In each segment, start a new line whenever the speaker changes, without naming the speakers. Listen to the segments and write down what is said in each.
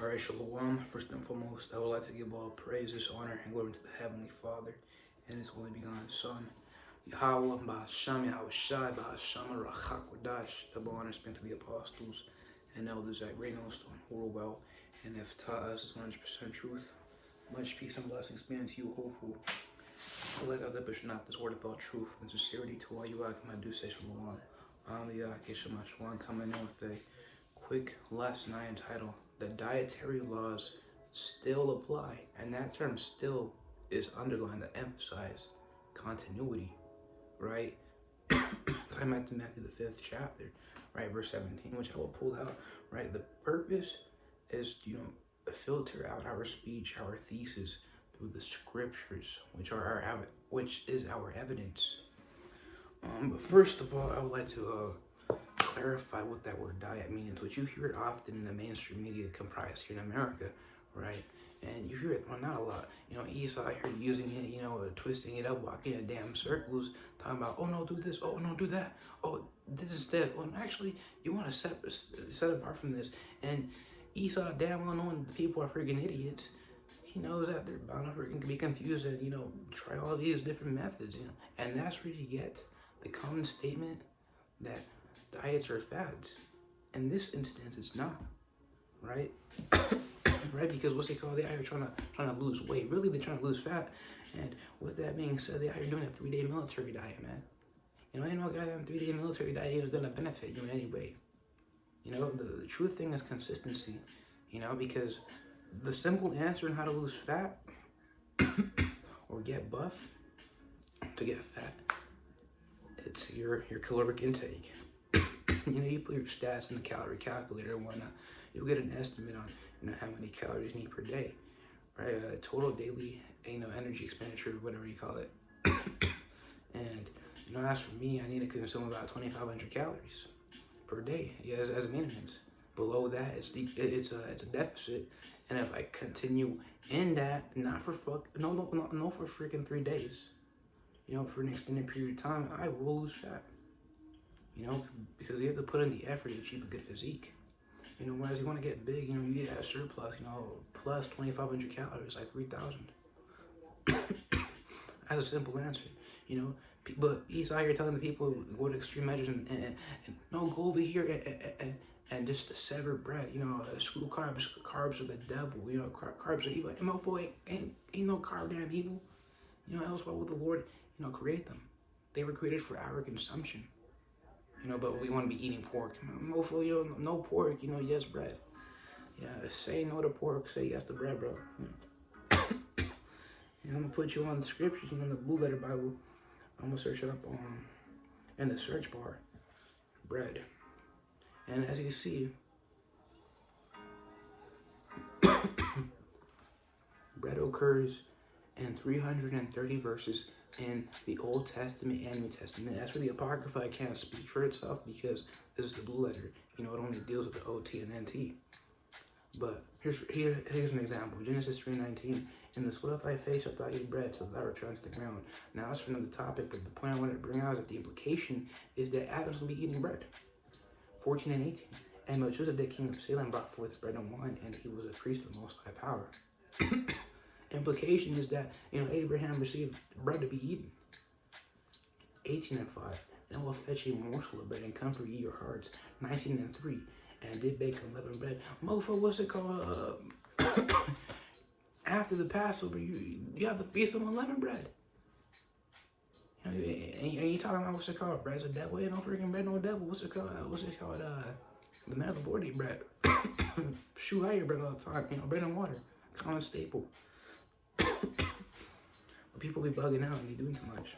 Alright, Shalom. First and foremost, I would like to give all praises, honor, and glory to the Heavenly Father and His only begotten Son, Yahweh, Ba'asham, Yahweh Shai, Ba'asham, Rachakwadash. Double honor spent to the apostles and elders at Great Millstone, who were well and have taught us this 100% truth. Much peace and blessings be unto you, hopeful. Let other push not this word of all truth and sincerity to all you I do say Shalom. I'm the Keshamashuan coming in with a quick lesson I entitled "The Dietary Laws Still Apply," and that term "still" is underlined to emphasize continuity, right? Time back to Matthew the 5th chapter, right, verse 17, which I will pull out, right? The purpose is, filter out our speech, our thesis through the scriptures, which is our evidence. But first of all, I would like to clarify what that word diet means, which you hear it often in the mainstream media comprised here in America, right? And you hear it, well, not a lot. Esau here using it, twisting it up, walking in damn circles, talking about, oh no, do this, oh no, do that, oh, this instead. Well, actually, you want to set apart from this. And Esau, damn well knowing the people are freaking idiots, he knows that they're bound to freaking be confused and, try all these different methods, And that's where you get the common statement that diets are fads. In this instance, it's not, right? Right? Because what's it called? They're out here trying to lose weight. Really, they're trying to lose fat. And with that being said, they're out here doing a 3-day military diet, man. Ain't no goddamn 3-day military diet is gonna benefit you in any way. The true thing is consistency. Because the simple answer on how to lose fat or get buff to get fat, it's your caloric intake. You put your stats in the calorie calculator and whatnot, you'll get an estimate on how many calories you need per day, right? Total daily energy expenditure, whatever you call it. And as for me, I need to consume about 2,500 calories per day, as a minimum. Below that, it's a deficit. And if I continue in that, not for freaking 3 days, for an extended period of time, I will lose fat. Because you have to put in the effort to achieve a good physique. Whereas you want to get big, you get a surplus, plus 2,500 calories, like 3,000. That's a simple answer, But he's out here telling the people go to extreme measures and no, go over here and just to sever bread, screw carbs. Carbs are the devil, carbs are evil. And motherfucker ain't no carb damn evil. Else why would the Lord, create them? They were created for our consumption. But we want to be eating pork. Mofo, no pork, yes bread. Yeah, say no to pork, say yes to bread, bro. I'm gonna put you on the scriptures, in the Blue Letter Bible. I'm gonna search it up in the search bar, bread. And as you see, bread occurs in 330 verses in the Old Testament and New Testament. As for the Apocrypha, I can't speak for itself because this is the Blue Letter. It only deals with the OT and NT. But here's an example. Genesis 3:19. In the sweat of thy face shalt thou eat bread till thou return to the ground. Now that's for another topic, but the point I want to bring out is that the implication is that Adam's going to be eating bread. 14 and 18. And Melchizedek, king of Salem, brought forth bread and wine, and he was a priest of the Most High Power. Implication is that, Abraham received bread to be eaten. 18 and 5. And will fetch a morsel of bread and comfort ye your hearts. 19 and 3. And did bake unleavened bread. Mofo, what's it called? After the Passover, you have the feast of unleavened bread. And you talking about what's it called? Bread's a devil. Ain't no freaking bread, no devil. What's it called? The man of the Lord eat bread. Shoot, I eat bread all the time. Bread and water, common staple. But people be bugging out and be doing too much.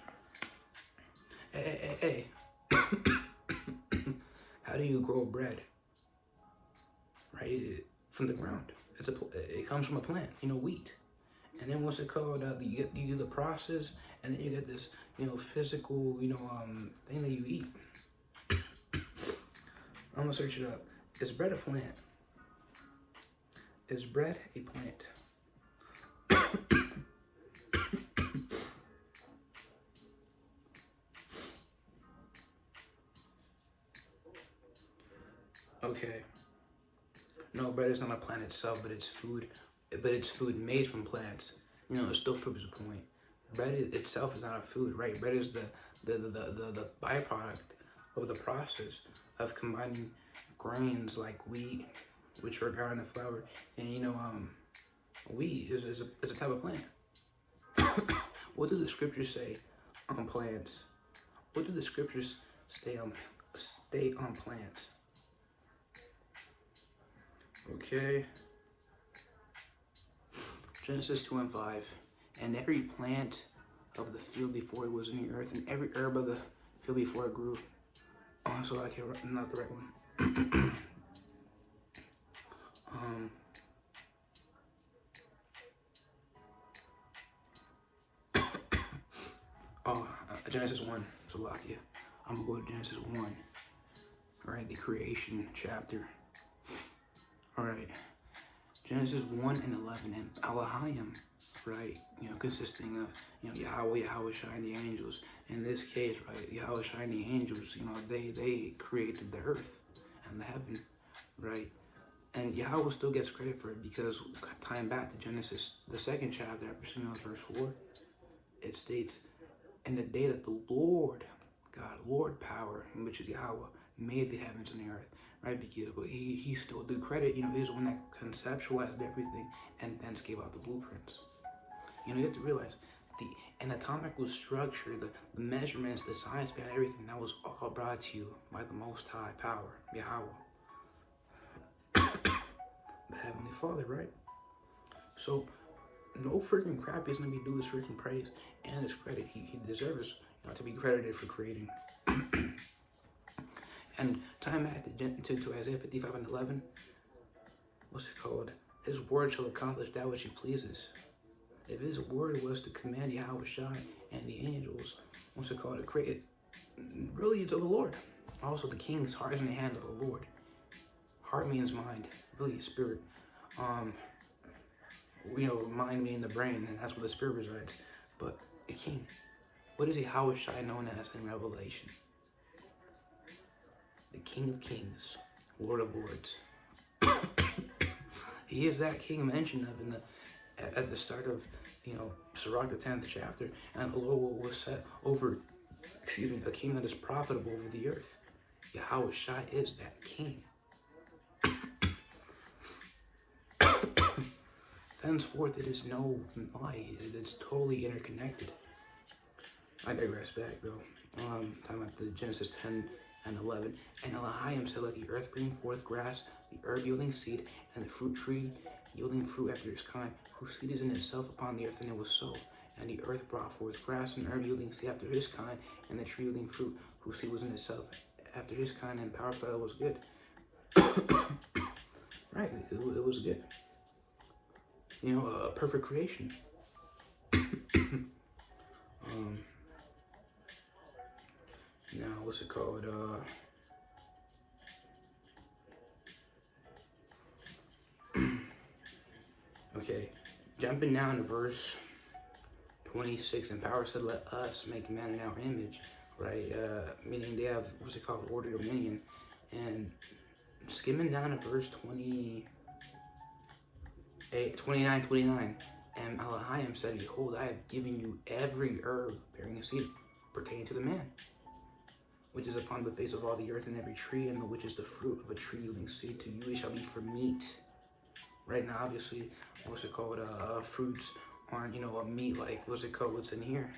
Hey. How do you grow bread? Right, from the ground. It comes from a plant, wheat. And then what's it called? You do the process, and then you get this, physical, thing that you eat. I'm gonna search it up. Is bread a plant? Is bread a plant? Okay. No, bread is not a plant itself, but it's food. But it's food made from plants. You know, it still proves a point. Bread itself is not a food, right? Bread is the byproduct of the process of combining grains like wheat, which are ground into flour, and wheat is a type of plant. What do the scriptures say on plants? What do the scriptures state on plants? Okay. Genesis 2:5. And every plant of the field before it was in the earth, and every herb of the field before it grew. Oh, so I can't, not the right one. Genesis 1. So Lakia. I'm gonna go to Genesis 1. All right, the creation chapter. All right, Genesis 1 and 11, and Elohim, right? Consisting of Yahweh Shai, and the angels. In this case, right, Yahweh Shai and the angels. They created the earth and the heaven, right? And Yahweh still gets credit for it because tying back to Genesis, the second chapter, verse 4, it states, "In the day that the Lord God, Lord power, which is Yahweh, made the heavens and the earth," right? Because he still due credit. He's the one that conceptualized everything and then gave out the blueprints. You have to realize the anatomical structure, the measurements, the science behind everything, that was all brought to you by the Most High Power, Yahweh, the Heavenly Father, right? So no freaking crap he's gonna be doing his freaking praise and his credit. He deserves to be credited for creating. And time back to Isaiah 55:11, what's it called? His word shall accomplish that which he pleases. If his word was to command Yahweh Shai and the angels, what's it called, to create, really it's of the Lord. Also, the king's heart is in the hand of the Lord. Heart means mind, really spirit. Mind meaning the brain, and that's where the spirit resides. But a king, what is Yahweh Shai known as in Revelation? The King of Kings, Lord of Lords. He is that king mentioned of at the start of Sirach, the 10th chapter, and the Lord will set over, a king that is profitable over the earth. Yahweh Shai is that king. Thenceforth, it is no lie. It's totally interconnected. I digress back though. Talking about the Genesis 10:11. And Elohim said, "Let the earth bring forth grass, the herb yielding seed, and the fruit tree yielding fruit after its kind, whose seed is in itself upon the earth." And it was so. And the earth brought forth grass and herb yielding seed after his kind, and the tree yielding fruit, whose seed was in itself after his kind, and power thought it was good. Right, it was good. A perfect creation. Now, what's it called? Okay, jumping down to verse 26, and power said, "Let us make man in our image," right? Meaning they have, what's it called, order, dominion. And skimming down to verse 29, and Elohim said, "Behold, I have given you every herb bearing a seed pertaining to the man, which is upon the face of all the earth, and every tree, and which is the fruit of a tree yielding seed. To you it shall be for meat." Right now, obviously, what's it called? Fruits aren't, a meat like, what's in here.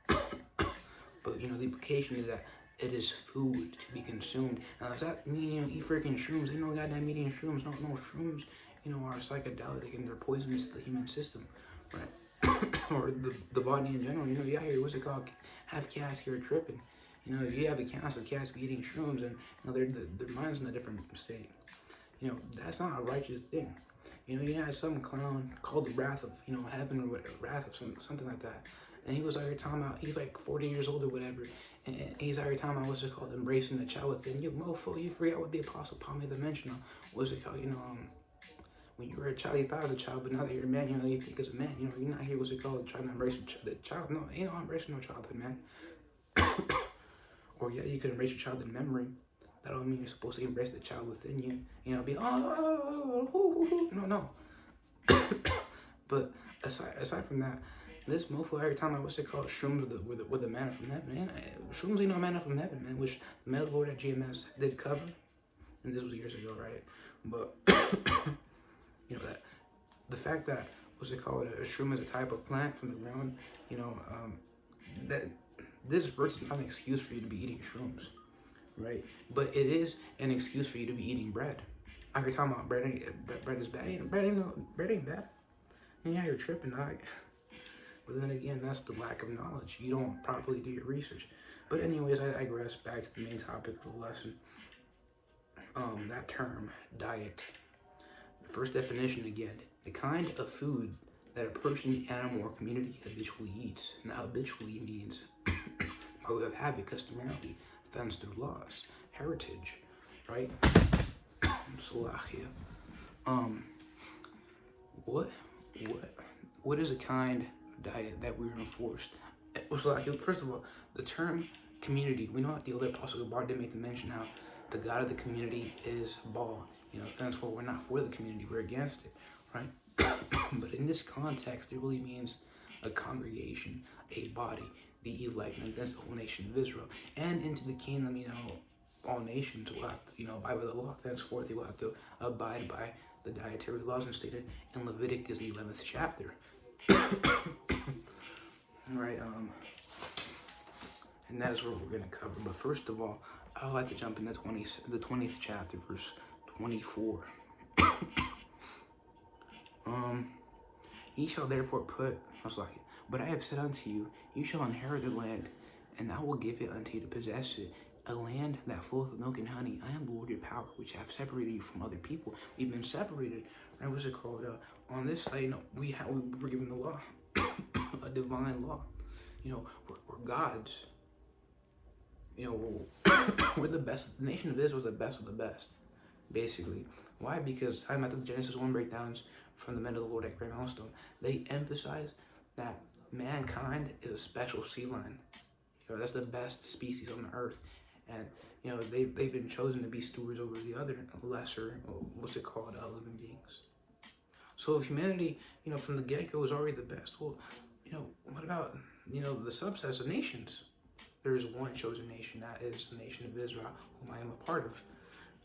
But, the implication is that it is food to be consumed. Now, does that mean, eat freaking shrooms? Ain't no goddamn eating shrooms. No shrooms, are psychedelic and they're poisonous to the human system, right? Or the body in general. You out here, what's it called? Have cats here tripping. You have accounts of cats be eating shrooms and, their mind's in a different state. That's not a righteous thing. You had some clown called the Wrath of, Heaven or whatever, Wrath of something like that. And he was out here talking about, he's like 40 years old or whatever, and he's out here talking about, what's it called, embracing the child within you. Mofo, you forgot what the Apostle Paul made the mention of. What's it called, when you were a child, you thought as a child, but now that you're a man, you think as a man. You're not here, what's it called, trying to embrace the child. No, embracing no childhood, man. Or yeah, you could embrace your childhood memory. That don't mean you're supposed to embrace the child within you. You know, be oh, no. But aside from that, this mofo every time I what's it called shrooms with the manna from heaven, man. Shrooms ain't no manna from heaven, man. Which the Metal Lord at GMS did cover, and this was years ago, right? But you know that the fact that what's it called a shroom is a type of plant from the ground, you know, that this verse is not an excuse for you to be eating shrooms, right? But it is an excuse for you to be eating bread. I heard talking about bread is bad. Bread ain't bad. Yeah, you're tripping, dog. But then again, that's the lack of knowledge. You don't properly do your research. But anyways, I digress back to the main topic of the lesson. That term, diet. The first definition again, the kind of food that a person, animal, or community habitually eats. Now, habitually means by way of habit, customarily, thence through laws, heritage, right? Salahia. What is a kind of diet that we're enforced? So, like, first of all, the term community, we know that the other apostle Bar did make the mention how the God of the community is Baal. You know, thenceforth we're not for the community, we're against it, right? But in this context, it really means a congregation, a body, the elect, and that's the whole nation of Israel. And into the kingdom, you know, all nations will have to, you know, abide by the law. Thenceforth, they will have to abide by the dietary laws and stated in Leviticus, the 11th chapter. Right, and that is what we're going to cover. But first of all, I would like to jump in the 20th chapter, verse 24. Ye shall therefore put, I was like, but I have said unto you, you shall inherit the land, and I will give it unto you to possess it, a land that floweth with milk and honey. I am the Lord your power, which have separated you from other people. We've been separated. Right? What's it called? On this side, you know, we were given the law, a divine law. You know, we're gods. You know, we're the best. The nation of Israel is the best of the best, basically. Why? Because time after the Genesis 1 breakdowns from the men of the Lord at Great Milestone, they emphasize that mankind is a special sea lion. You know, that's the best species on the earth. And, you know, they've been chosen to be stewards over the other lesser, living beings. So if humanity, you know, from the get-go is already the best, well, you know, what about, you know, the subsets of nations? There is one chosen nation, that is the nation of Israel, whom I am a part of.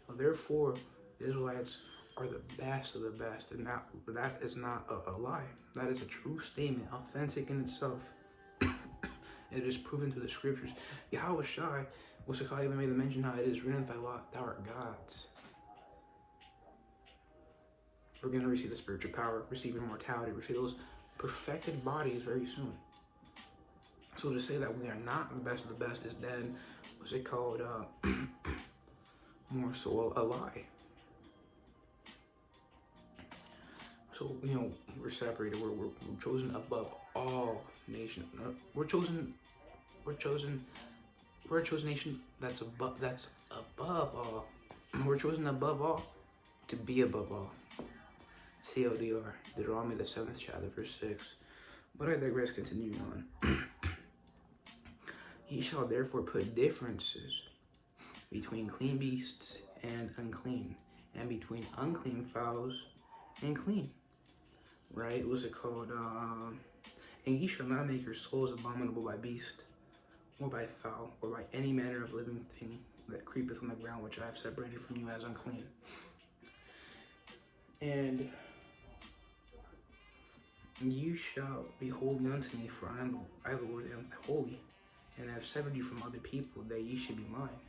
You know, therefore, the Israelites are the best of the best, and that is not a lie. That is a true statement, authentic in itself. It is proven through the scriptures. Yahweh Shai, Wasakai even made the mention how it is written in thy law, thou art God's. We're going to receive the spiritual power, receive immortality, receive those perfected bodies very soon. So to say that we are not the best of the best is then, more so a lie. So, you know, we're separated. We're chosen above all nations. We're a chosen nation that's above all. We're chosen above all to be above all. CLDR, Deuteronomy the 7th chapter, verse 6. But I digress, continuing on. Ye shall therefore put differences between clean beasts and unclean, and between unclean fowls and clean. Right? What's it called? And ye shall not make your souls abominable by beast, or by fowl, or by any manner of living thing that creepeth on the ground, which I have separated from you as unclean. And you shall be holy unto me, for I the Lord am holy, and I have severed you from other people, that ye should be mine.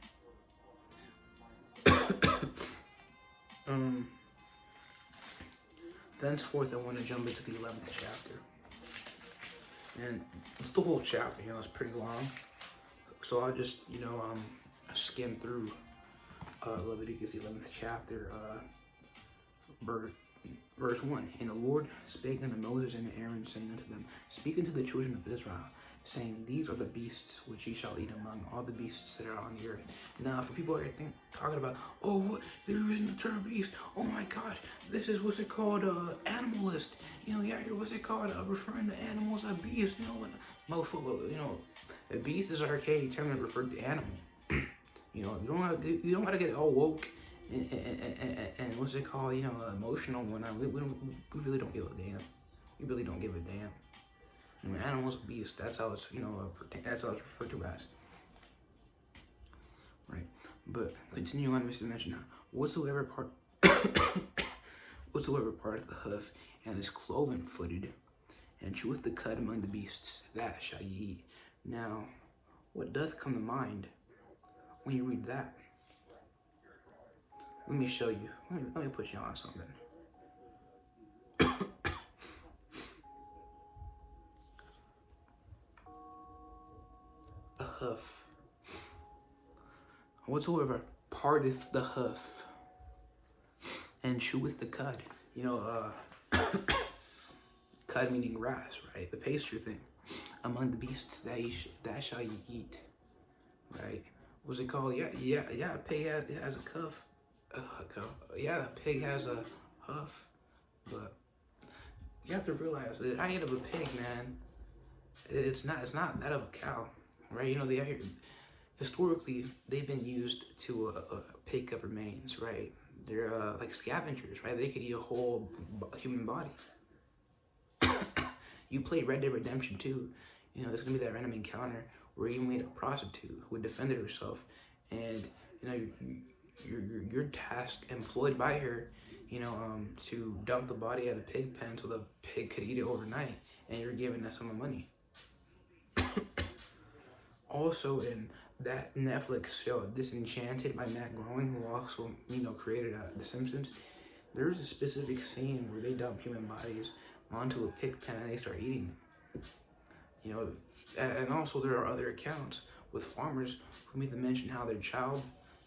Thenceforth, I want to jump into the 11th chapter. And it's the whole chapter, you know, it's pretty long. So I'll just, you know, skim through Leviticus, the 11th chapter, verse 1. And the Lord spake unto Moses and Aaron, saying unto them, speak unto the children of Israel, saying, these are the beasts which ye shall eat among all the beasts that are on the earth. Now, for people that are talking about, oh, what, they're using the term beast. Oh my gosh, this is what's it called, animalist. You know, yeah, what's it called, referring to animals as beasts. You know, mofo, you know, a beast is an archaic term that referred to animal. You know, you don't gotta get all woke and what's it called? You know, emotional when we really don't give a damn. We really don't give a damn. You know, animals, beasts. That's how it's that's how it's referred to as. Right. But continue on, Mr. Mention now. Whatsoever part of the hoof and is cloven-footed, and cheweth the cud among the beasts, that shall ye eat. Now, what doth come to mind when you read that? Let me show you. Let me put you on something. A hoof. Whatsoever parteth the hoof and cheweth the cud. You know, cud meaning grass, right? The pasture thing. Among the beasts that shall ye eat, right? What's it called? Yeah. A pig has a cuff. Yeah, a pig has a huff, but you have to realize that the height of a pig, man, it's not that of a cow, right? You know, historically they've been used to pick up remains, right? They're like scavengers, right? They could eat a whole human body. You play Red Dead Redemption 2, you know, there's gonna be that random encounter where you meet a prostitute who defended herself, and you know you're tasked, employed by her, you know, to dump the body at a pig pen so the pig could eat it overnight, and you're giving that some money. Also, in that Netflix show Disenchanted by Matt Groening, who also, you know, created The Simpsons, there's a specific scene where they dump human bodies onto a pig pen and they start eating them. You know, and also there are other accounts with farmers who made the mention how their child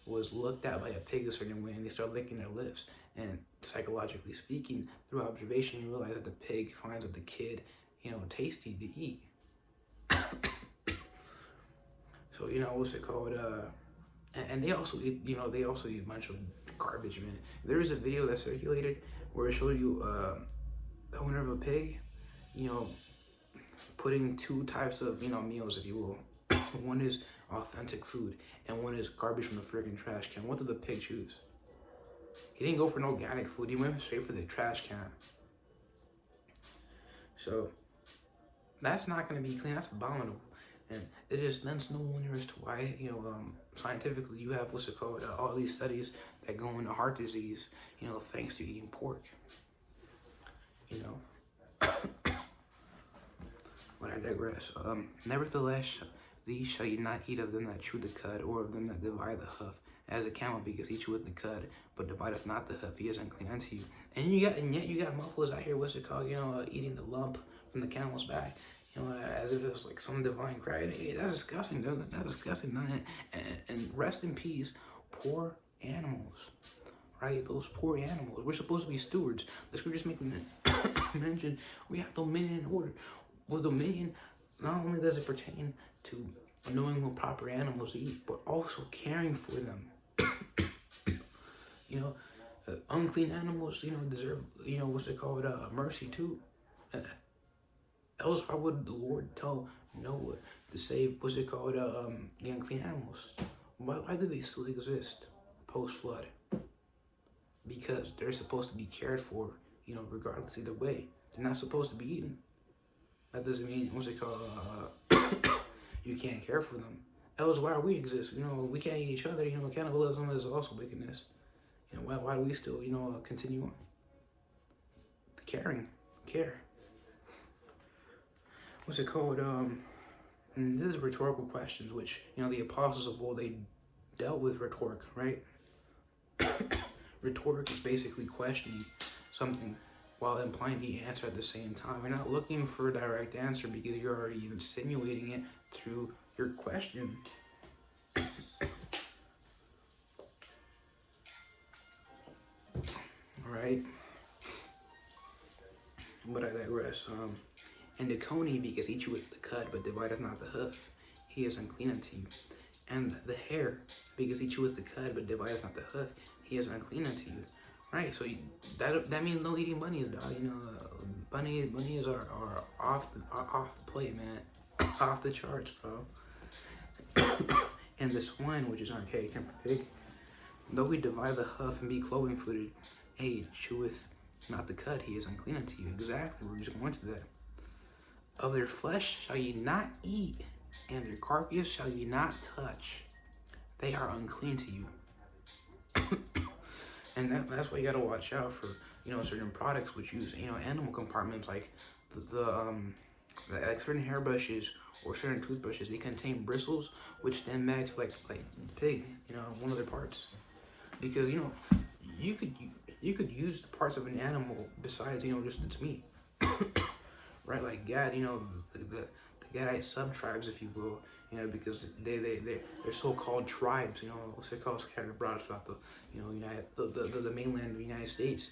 was looked at by a pig a certain way and they start licking their lips. And psychologically speaking, through observation, you realize that the pig finds that the kid, you know, tasty to eat. So, you know, what's it called? And they also eat, you know, they also eat a bunch of garbage, man. There is a video that circulated where it showed you the owner of a pig, you know, putting two types of, you know, meals, if you will. One is authentic food, and one is garbage from the friggin' trash can. What did the pig choose? He didn't go for no organic food. He went straight for the trash can. So that's not going to be clean. That's abominable. And it is lends no wonder as to why, you know, scientifically you have what's it called, all these studies that go into heart disease, you know, thanks to eating pork. You know. But I digress. Nevertheless, these shall ye not eat of them that chew the cud, or of them that divide the hoof, as a camel, because he cheweth the cud, but divideth not the hoof, he is unclean unto you. And yet you got mufflers out here, what's it called, you know, eating the lump from the camel's back, you know, as if it was like some divine cry. Hey, that's disgusting, dude. That's disgusting. And rest in peace, poor animals, right? Those poor animals. We're supposed to be stewards. The scriptures make mention we have dominion and order. Well, dominion, not only does it pertain to knowing what proper animals eat, but also caring for them. You know, unclean animals, you know, deserve, you know, what's it called, mercy too. Else, why would the Lord tell Noah to save, what's it called, the unclean animals? Why do they still exist post-flood? Because they're supposed to be cared for, you know, regardless either way. They're not supposed to be eaten. That doesn't mean, what's it called, you can't care for them. Else, why do we exist? You know, we can't eat each other. You know, cannibalism is also wickedness. You know, why do we still, you know, continue on? Care. What's it called? And this is rhetorical questions, which, you know, the apostles of old, they dealt with rhetoric, right? Rhetoric is basically questioning something while implying the answer at the same time. You're not looking for a direct answer because you're already insinuating it through your question. Alright? But I digress. And the coney, because he cheweth the cud, but divideth not the hoof, he is unclean unto you. And the hare, because he cheweth the cud, but divideth not the hoof, he is unclean unto you. Right, so that means no eating bunnies, dog. You know, bunnies are off the plate, man, off the charts, bro. And the swine, which is archaic term for pig, though he divide the hoof and be cloven footed, cheweth not the cud, he is unclean unto you. Exactly, we're just going to that. Of their flesh shall ye not eat, and their carcass shall ye not touch. They are unclean to you. And that's why you gotta watch out for, certain products which use, animal compartments, like like certain hairbrushes or certain toothbrushes. They contain bristles, which then match like pig, one of their parts. Because you could use the parts of an animal besides just its meat, right? Like Gad, the Gadite sub-tribes, if you will, because they're so-called tribes, what's it called, scattered abroad throughout the mainland of the United States.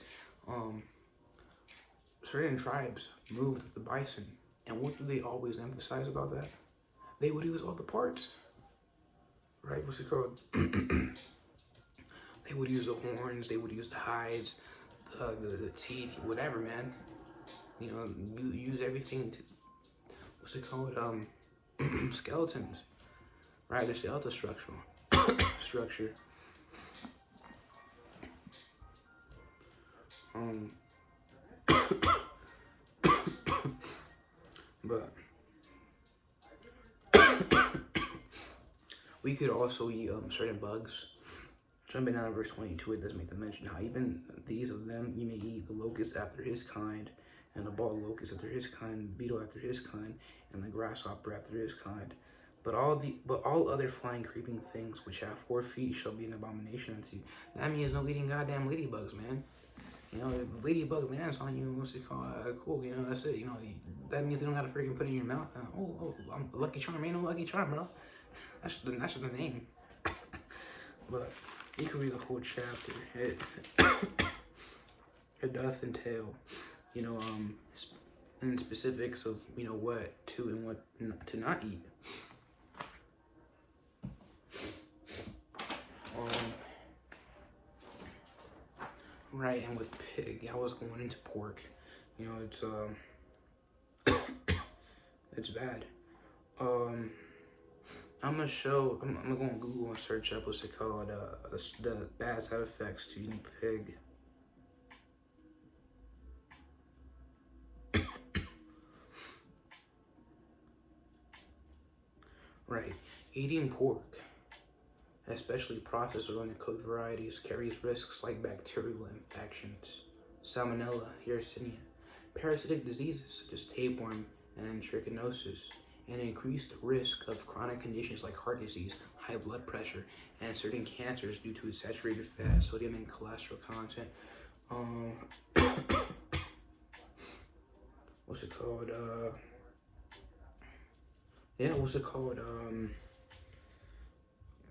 Certain tribes moved with the bison, and what do they always emphasize about that? They would use all the parts, right? What's it called? They would use the horns, they would use the hides, the teeth, whatever, man. You use everything to, what's it called? Skeletons, right? The skeletal structure. But we could also eat certain bugs. Jumping down to verse 22, it does make the mention how even these of them ye may eat, the locust after his kind, and the bald locust after his kind, beetle after his kind, and the grasshopper after his kind. But all other flying, creeping things which have 4 feet shall be an abomination unto you. That means no eating goddamn ladybugs, man. If ladybug lands on you, what's it called? Cool, that's it. That means you don't gotta freaking put it in your mouth. I'm Lucky Charm. Ain't no Lucky Charm, bro. That's just the name. But you can read the whole chapter. It doth entail, in specifics of what to and what to not eat. Right, and with pig, I was going into pork. It's it's bad. I'm gonna go on Google and search up what's it called, the bad side effects to eating pig. Right, eating pork, especially processed or undercooked varieties, carries risks like bacterial infections, salmonella, yersinia, parasitic diseases such as tapeworm and trichinosis, and increased risk of chronic conditions like heart disease, high blood pressure, and certain cancers due to its saturated fat, sodium, and cholesterol content. What's it called?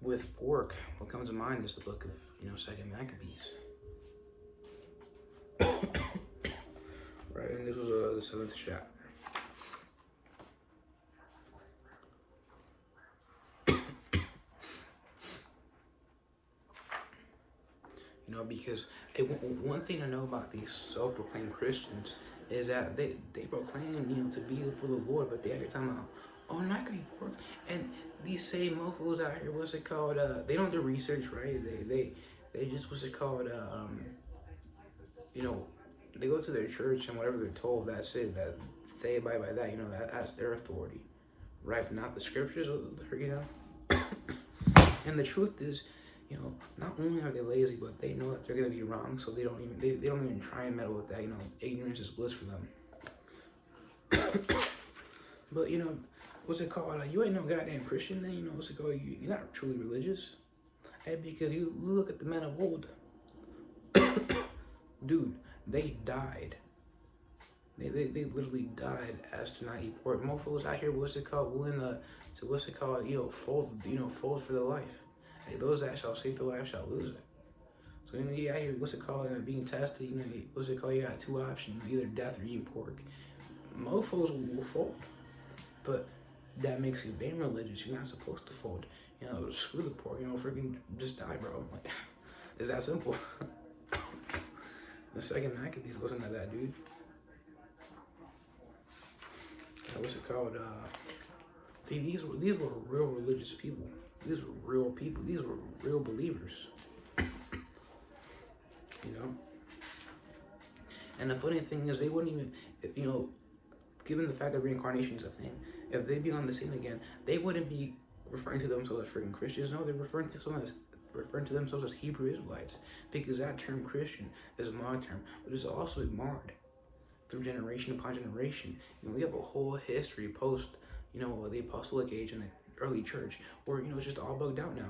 With pork, what comes to mind is the book of, 2nd Maccabees. Right, and this was the 7th chapter. Because one thing to know about these self-proclaimed Christians is that they proclaim, to be for the Lord, but they every time out, I'm not gonna eat pork. And these same mofos out here, what's it called? They don't do research, right? They just, what's it called? They go to their church and whatever they're told, that's it. That they abide by that. That's their authority, right? But not the scriptures, And the truth is, not only are they lazy, but they know that they're gonna be wrong, so they don't even try and meddle with that. Ignorance is bliss for them. But what's it called? You ain't no goddamn Christian, then. What's it called? You're not truly religious, because you look at the men of old. Dude, they died. They literally died as to not eat pork. Mofos out here, what's it called? Willing to fold for their life. Hey, those that shall save their life shall lose it. So you out here, what's it called? Being tested. What's it called? You got 2 options: either death or eating pork. Mofos will fold, but that makes you vain religious. You're not supposed to fold. Screw the pork. Freaking just die, bro. Like, it's that simple. The 2nd Maccabees wasn't that, dude. What's it called? See, these were real religious people. These were real people. These were real believers. You know. And the funny thing is, they wouldn't even, you know, given the fact that reincarnation is a thing, if they be on the scene again, they wouldn't be referring to themselves as freaking Christians. No, they're referring to themselves as Hebrew Israelites, because that term Christian is a mod term, but it's also marred through generation upon generation. You know, we have a whole history post, you know, the apostolic age and the early church, where, you know, it's just all bugged out now.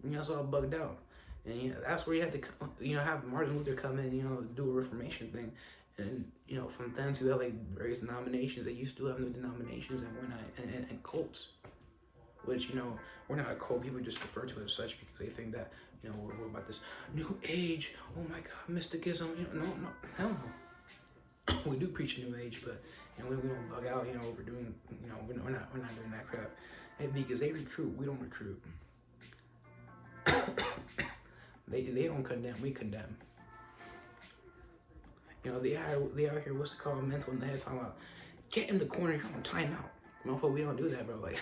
You know, it's all bugged out. And, you know, that's where you have to, you know, have Martin Luther come in, you know, do a Reformation thing. And, you know, from then to like various denominations, they used to have new denominations and whatnot, and cults. Which, you know, we're not a cult. People just refer to it as such because they think that, you know, we're about this new age. Oh my God, mysticism. You know, no, hell no. We do preach a new age, but, you know, we don't bug out. You know, we're doing, you know, we're not doing that crap. And because they recruit, we don't recruit. They don't condemn, we condemn. You know, they out here, what's it called, mental in the head, talking about, get in the corner, you're on timeout. Motherfucker, we don't do that, bro. Like,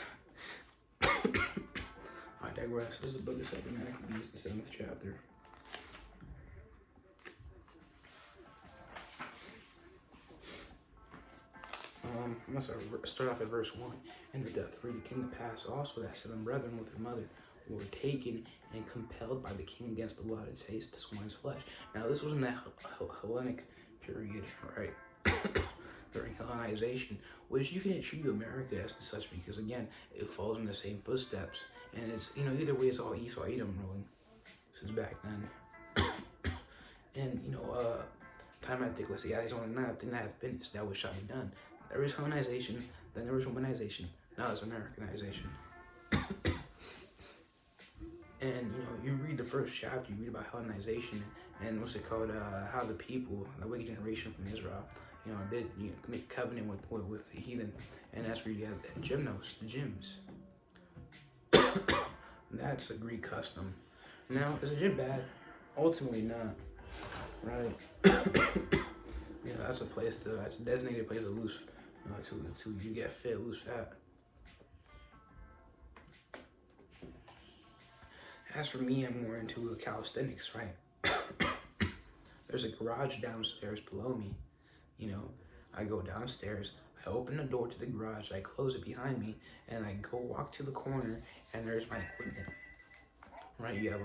I digress. This is the book of 2 Maccabees, the 7th chapter. I'm going to start off at verse 1. In the death of the king to pass also that 7 brethren with their mother were taken and compelled by the king against the law to taste the swine's flesh. Now, this was in the Hellenic period, right? During Hellenization, which you can attribute America as to such because, again, it follows in the same footsteps. And it's, you know, either way, it's all Esau Edom ruling since back then. And, you know, time I think, let's see, there's only another thing that has been established shall be done. There is Hellenization, then there was Romanization, now it's Americanization. And, you know, you read the first chapter, you read about Hellenization and what's it called, how the people, the wicked generation from Israel, you know, did make a covenant with the heathen. And that's where you have the gymnos, the gyms. That's a Greek custom. Now, is a gym bad? Ultimately not, right? You know, that's a designated place to lose, to you get fit, lose fat. As for me, I'm more into calisthenics, right? There's a garage downstairs below me. You know, I go downstairs, I open the door to the garage, I close it behind me, and I go walk to the corner, and there's my equipment. Right, you have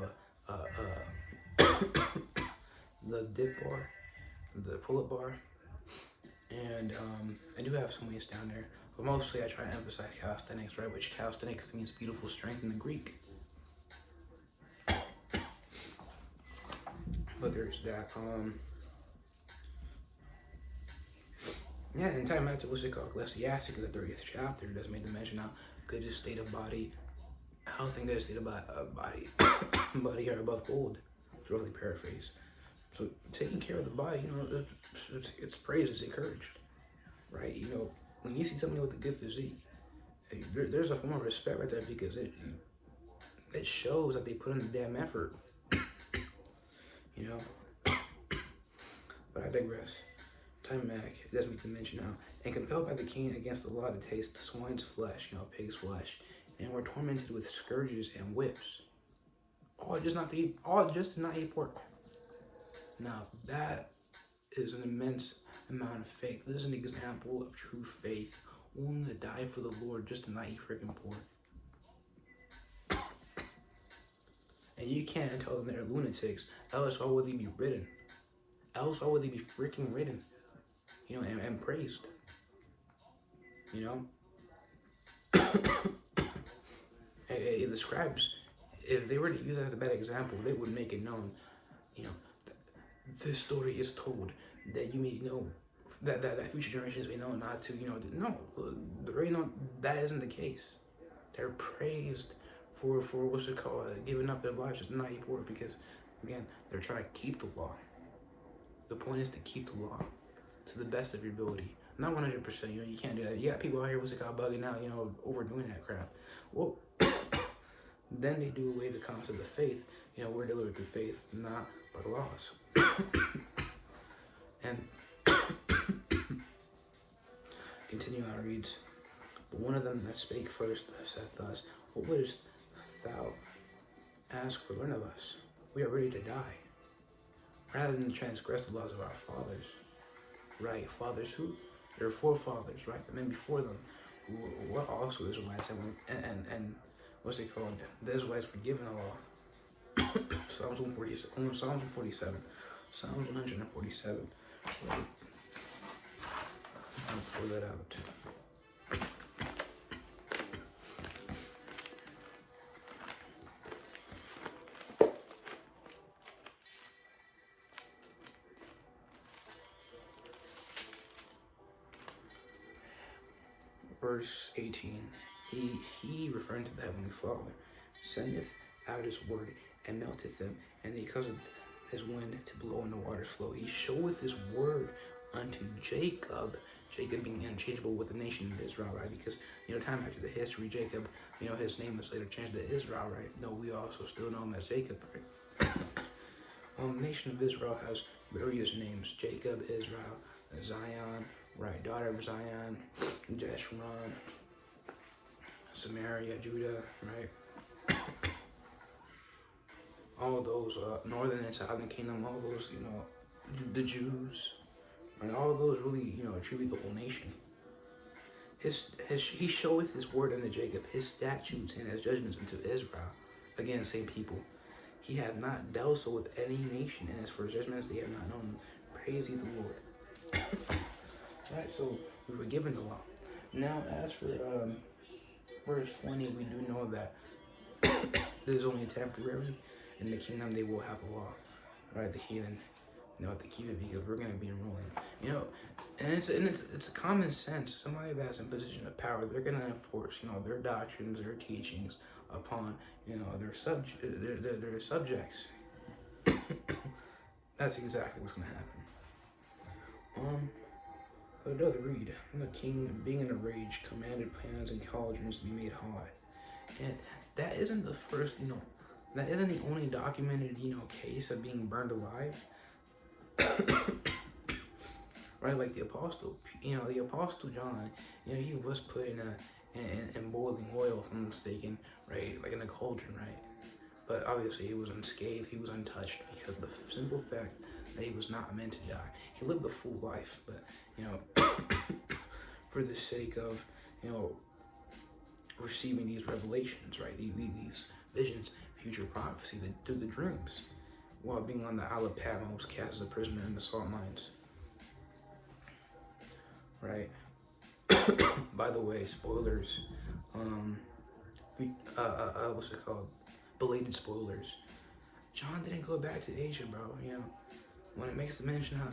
the dip bar, the pull-up bar, and I do have some weights down there, but mostly I try to emphasize calisthenics, right, which calisthenics means beautiful strength in the Greek. But there's that. Yeah, in time after what's it called? Ecclesiastes, the 30th chapter, does make the mention how good is state of body, health and good is state of body, body are above gold. It's roughly paraphrased. So taking care of the body, you know, it's praised, it's encouraged, right? You know, when you see somebody with a good physique, there's a form of respect right there because it shows that they put in the damn effort. You know, but I digress. Time Mac, it does make the mention now. And compelled by the king against the law to taste the swine's flesh, you know, pig's flesh, and were tormented with scourges and whips. All just to not eat pork. Now that is an immense amount of faith. This is an example of true faith, willing to die for the Lord just to not eat freaking pork. And you can't tell them they're lunatics, else why would they be ridden? Else why would they be freaking ridden? You know, and praised. You know? The scribes, if they were to use it as a bad example, they would make it known, you know, this story is told that you may know, that future generations may know not to, you know, that isn't the case. They're praised for what's it called, giving up their lives just not eat pork because, again, they're trying to keep the law. The point is to keep the law to the best of your ability. Not 100%, you know, you can't do that. You got people out here, what's it called, bugging out, you know, overdoing that crap. Well, then they do away the concept of faith. You know, we're delivered through faith, not by the laws. And continue on reads. But one of them that spake first said thus, What wouldst thou ask or learn of us? We are ready to die, rather than transgress the laws of our fathers. Right, fathers who? Their forefathers, right? The men before them, who were also Israelites, and what's it called? The Israelites were given a law. Psalms 147. Psalms 147. Right. I'll pull that out. Verse 18. He referring to the Heavenly Father, sendeth out his word and melteth them, and he causeth his wind to blow and the waters flow. He showeth his word unto Jacob. Jacob being interchangeable with the nation of Israel, right? Because, time after the history, Jacob, his name was later changed to Israel, right? No, we also still know him as Jacob, right? The nation of Israel has various names: Jacob, Israel, Zion, right? Daughter of Zion, Jeshurun, Samaria, Judah, right? All those northern and southern kingdom, all those, the Jews, and all of those really, attribute the whole nation. He showeth his word unto Jacob, his statutes and his judgments unto Israel. Again, same people. He hath not dealt so with any nation, and as for his judgments, they have not known. Praise ye the Lord. Right, so we were given the law. Now, as for verse 20, we do know that this is only temporary. In the kingdom, they will have the law, right? The heathen, have to keep it because we're going to be ruling, and it's common sense. Somebody that's in position of power, they're going to enforce, their doctrines, their teachings upon, their subjects. That's exactly what's going to happen. But it does read, the king, being in a rage, commanded pans and cauldrons to be made hot, and that isn't the first, that isn't the only documented, case of being burned alive. Right, like the apostle, the apostle John, he was put in boiling oil, if I'm mistaken, right, like in a cauldron, right? But obviously he was unscathed, he was untouched, because the simple fact that he was not meant to die. He lived a full life, but, for the sake of, receiving these revelations, right, these visions, future prophecy, through the dreams, while being on the Isle of Patmos, cast as a prisoner in the salt mines. Right. By the way, spoilers. What's it called? Belated spoilers. John didn't go back to Asia, bro. When it makes the mention how,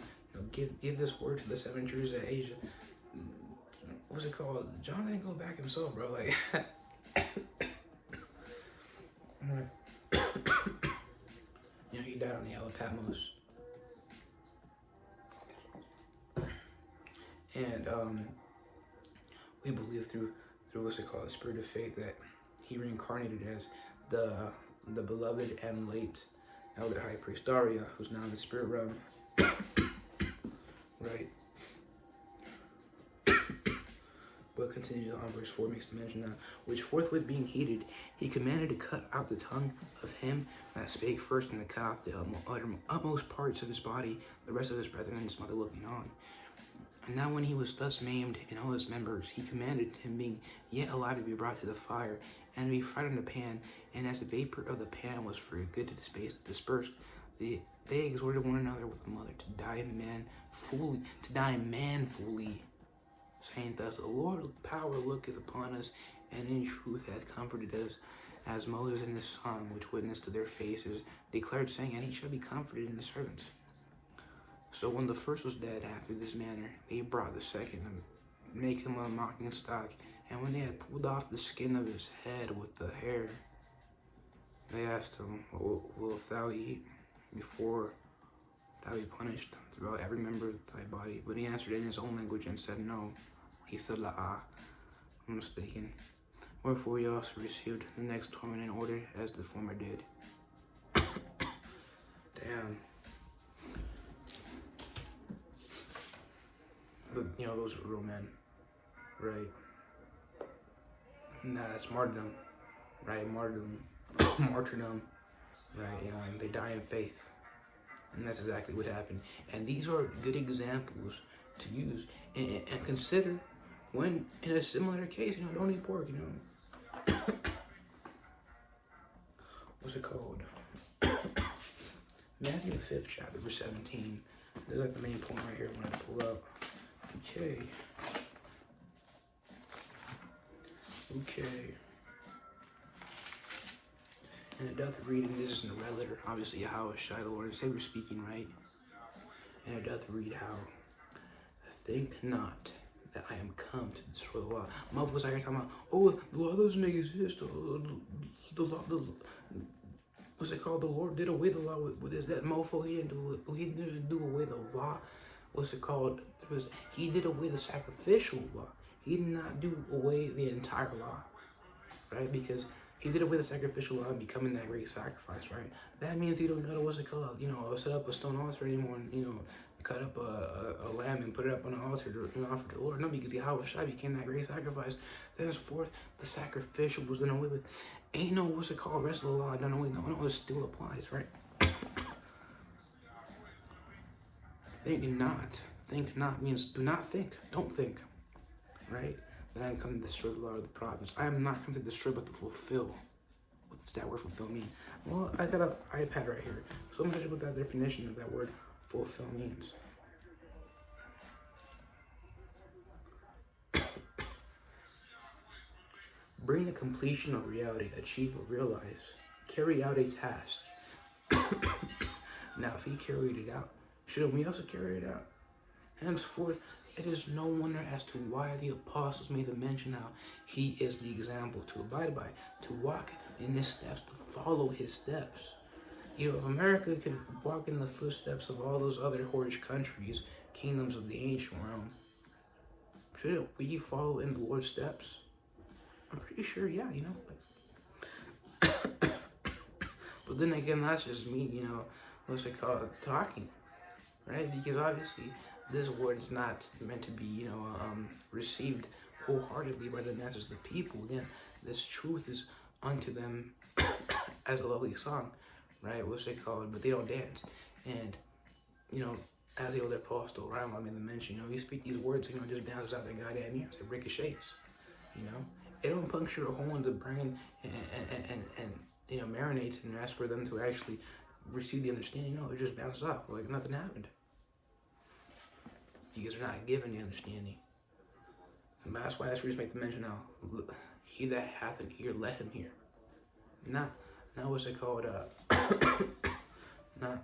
give this word to the 7 churches of Asia. What's it called? John didn't go back himself, bro. Like, he died on the Isle of Patmos. And we believe through what's it called, the spirit of faith, that he reincarnated as the beloved and late elder high priest Daria, who's now in the spirit realm. Right. But continue on, verse 4 makes the mention that, which forthwith being heated, he commanded to cut out the tongue of him that spake first, and to cut off the utmost parts of his body, the rest of his brethren and his mother looking on. And now when he was thus maimed in all his members, he commanded him, being yet alive, to be brought to the fire, and to be fried in the pan. And as the vapor of the pan was for good to dispersed, they exhorted one another with a mother to die manfully, saying thus, the Lord power looketh upon us, and in truth hath comforted us, as Moses and his son, which witnessed to their faces, declared, saying, and he shall be comforted in his servants. So when the first was dead after this manner, they brought the second, and make him a mocking stock. And when they had pulled off the skin of his head with the hair, they asked him, wilt thou eat before thou be punished throughout every member of thy body? But he answered in his own language and said, no. He said, la'ah, I'm mistaken. Wherefore he also received the next torment in order as the former did. Damn. But, those were real men, right? Nah, that's martyrdom, right? Martyrdom, martyrdom, right? They die in faith, and that's exactly what happened. And these are good examples to use and consider when in a similar case. Don't eat pork. What's it called? Matthew the 5th chapter, verse 17. There's like the main point right here I wanted to pull up. Okay. And it doth read, and this is in the red letter, obviously, how Shai, the Lord and Savior, speaking, right? And it doth read how, think not that I am come to destroy the law. Mother was out here talking about, oh, the law doesn't exist. The law, what's it called? The Lord did away the law with this. That mofo, he didn't do away the law. What's it called? He did away the sacrificial law. He did not do away the entire law, right? Because he did away the sacrificial law, becoming that great sacrifice, right? That means you don't gotta, what's it called? Set up a stone altar anymore, and cut up a lamb and put it up on an altar to offer to the Lord. No, because Yahweh Shai became that great sacrifice. Thenceforth, the sacrificial was done away with. Ain't no, what's it called, rest of the law done away. No, it still applies, right? Think not means do not think, don't think, right? That I am come to destroy the law of the prophets. I am not come to destroy, but to fulfill. What does that word fulfill mean? Well, I got an iPad right here. So I'm going to tell you what that definition of that word fulfill means. Bring the completion of reality, achieve or realize, carry out a task. Now, if he carried it out, shouldn't we also carry it out? Henceforth, it is no wonder as to why the apostles made the mention how he is the example to abide by, to walk in his steps, to follow his steps. If America could walk in the footsteps of all those other whorish countries, kingdoms of the ancient realm, shouldn't we follow in the Lord's steps? I'm pretty sure, yeah, But then again, that's just me, what's it called, talking, right? Because obviously, this word is not meant to be, received wholeheartedly by the masses of the people. Again, this truth is unto them as a lovely song, right? What's it called? But they don't dance. And, as the old apostle Ryan made the mention, you speak these words, just bounces out their goddamn ears. It ricochets, It don't puncture a hole in the brain and marinates and asks for them to actually receive the understanding. No, it just bounces off like nothing happened. Because they're not given the understanding. And that's why that's where you make the mention now. He that hath an ear, let him hear. Not what's it called? Not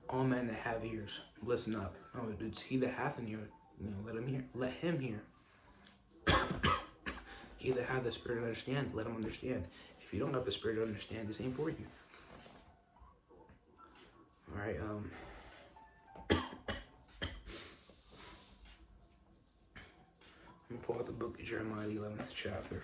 all men that have ears, listen up. No, it's he that hath an ear, let him hear. Let him hear. He that hath the spirit to understand, let him understand. If you don't have the spirit to understand, this ain't for you. All right. I'm going to pull out the book of Jeremiah, the 11th chapter.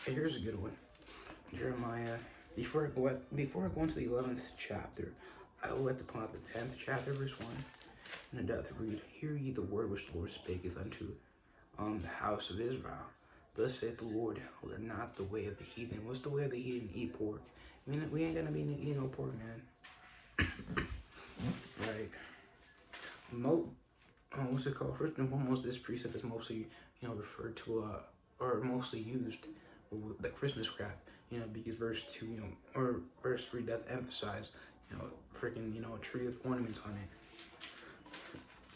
Okay, here's a good one. Jeremiah. Before I go into the 11th chapter, I will like to point out the 10th chapter, verse 1. And it doth read, Hear ye the word which the Lord spaketh unto the house of Israel. Thus saith the Lord, learn not the way of the heathen. What's the way of the heathen? Eat pork. I mean, we ain't gonna be eating no pork, man. Right. What's it called? First and foremost, this precept is mostly, referred to, or mostly used with the Christmas crap. Because verse 2, or verse 3 doth emphasize, freaking, a tree with ornaments on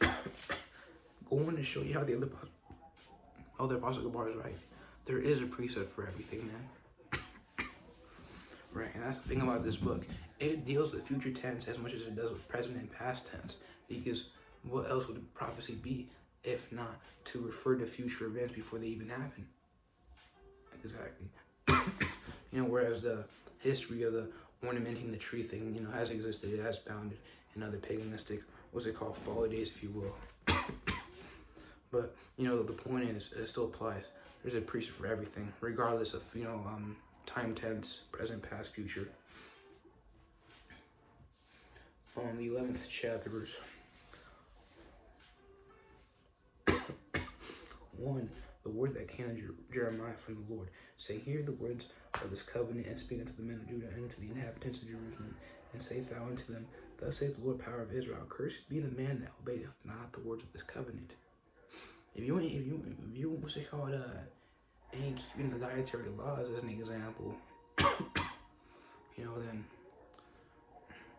it. Going to show you how the other Apostle Gabar is right. There is a precept for everything, man. Right, and that's the thing about this book. It deals with future tense as much as it does with present and past tense. Because what else would prophecy be if not to refer to future events before they even happen? Exactly. Whereas the history of the ornamenting the tree thing, has existed, it has bounded in other paganistic what's it called, folly days, if you will. But the point is, it still applies. There's a priest for everything, regardless of time, tense, present, past, future. On the 11th chapter, verse 1, the word that came to Jeremiah from the Lord, saying, hear the words of this covenant, and speak unto the men of Judah and to the inhabitants of Jerusalem, and say thou unto them, thus saith the Lord, power of Israel, cursed be the man that obeyeth not the words of this covenant. If you what's it called, ain't keeping the dietary laws as an example, then,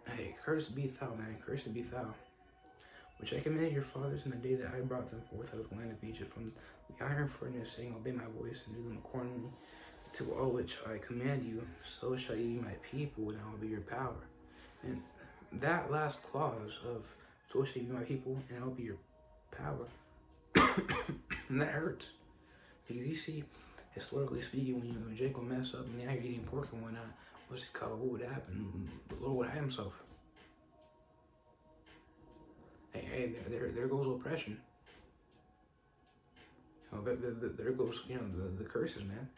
hey, cursed be thou, man, cursed be thou, which I commanded your fathers in the day that I brought them forth out of the land of Egypt from the iron furnace, saying, obey my voice and do them accordingly to all which I command you, so shall you be my people, and I will be your power. And that last clause of, so shall you be my people, and I will be your power, and that hurts. Because you see, historically speaking, when Jake will mess up and now you're eating pork and whatnot, what's it called? What would happen? The Lord would have himself. Hey, there goes oppression. There goes, the curses, man.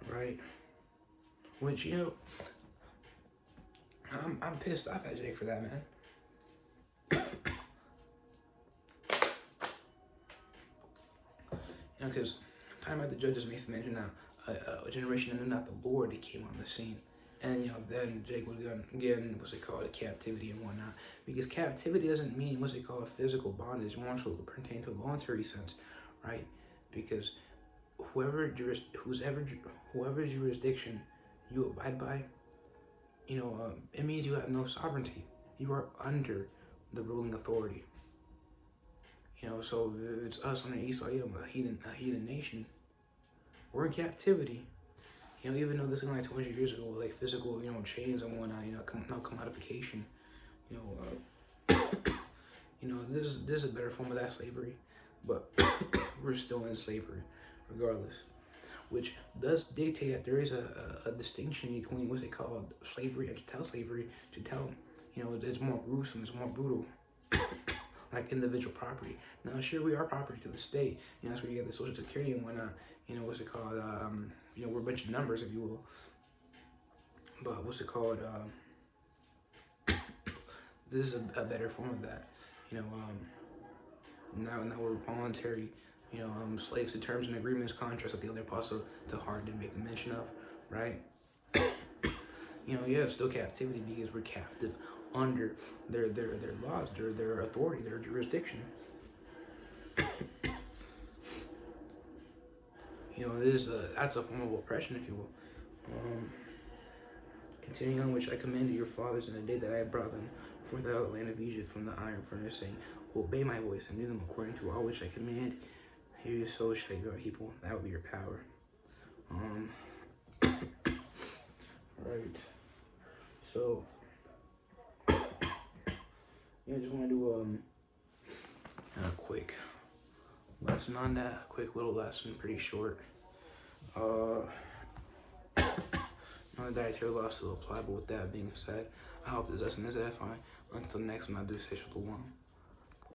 Right? Which, I'm pissed off at Jake for that, man. Because time out the judges makes mention now, a generation that knew not the Lord, they came on the scene. And, then Jake would again, what's it called, a captivity and whatnot. Because captivity doesn't mean, what's it called, physical bondage, more so pertain to a voluntary sense, right? Because whoever jurisdiction you abide by, it means you have no sovereignty. You are under the ruling authority. So if it's us on the east side, a heathen nation, we're in captivity. Even though this is like 200 years ago, like physical, chains and whatnot, commodification, this is a better form of that slavery, but we're still in slavery, regardless. Which does dictate that there is a distinction between what's it called, slavery and chattel slavery. Chattel, it's more gruesome, it's more brutal. Like individual property. Now, sure, we are property to the state. That's where you get the Social Security and whatnot. What's it called? We're a bunch of numbers, if you will. But what's it called? This is a better form of that. Now we're voluntary. Slaves to terms and agreements, contracts that the other apostle to heart didn't make the mention of, right? It's still captivity because we're captive under their laws, their authority, their jurisdiction. That's a form of oppression, if you will. Continuing on, which I commanded your fathers in the day that I brought them forth out of the land of Egypt from the iron furnace, saying, obey my voice and do them according to all which I command you, so shall you be my people. That will be your power. Right. So, I just want to do a quick lesson on that. Quick little lesson, pretty short. The dietary laws still apply, but with that being said, I hope this lesson is edifying. Until next one, I do say shalom.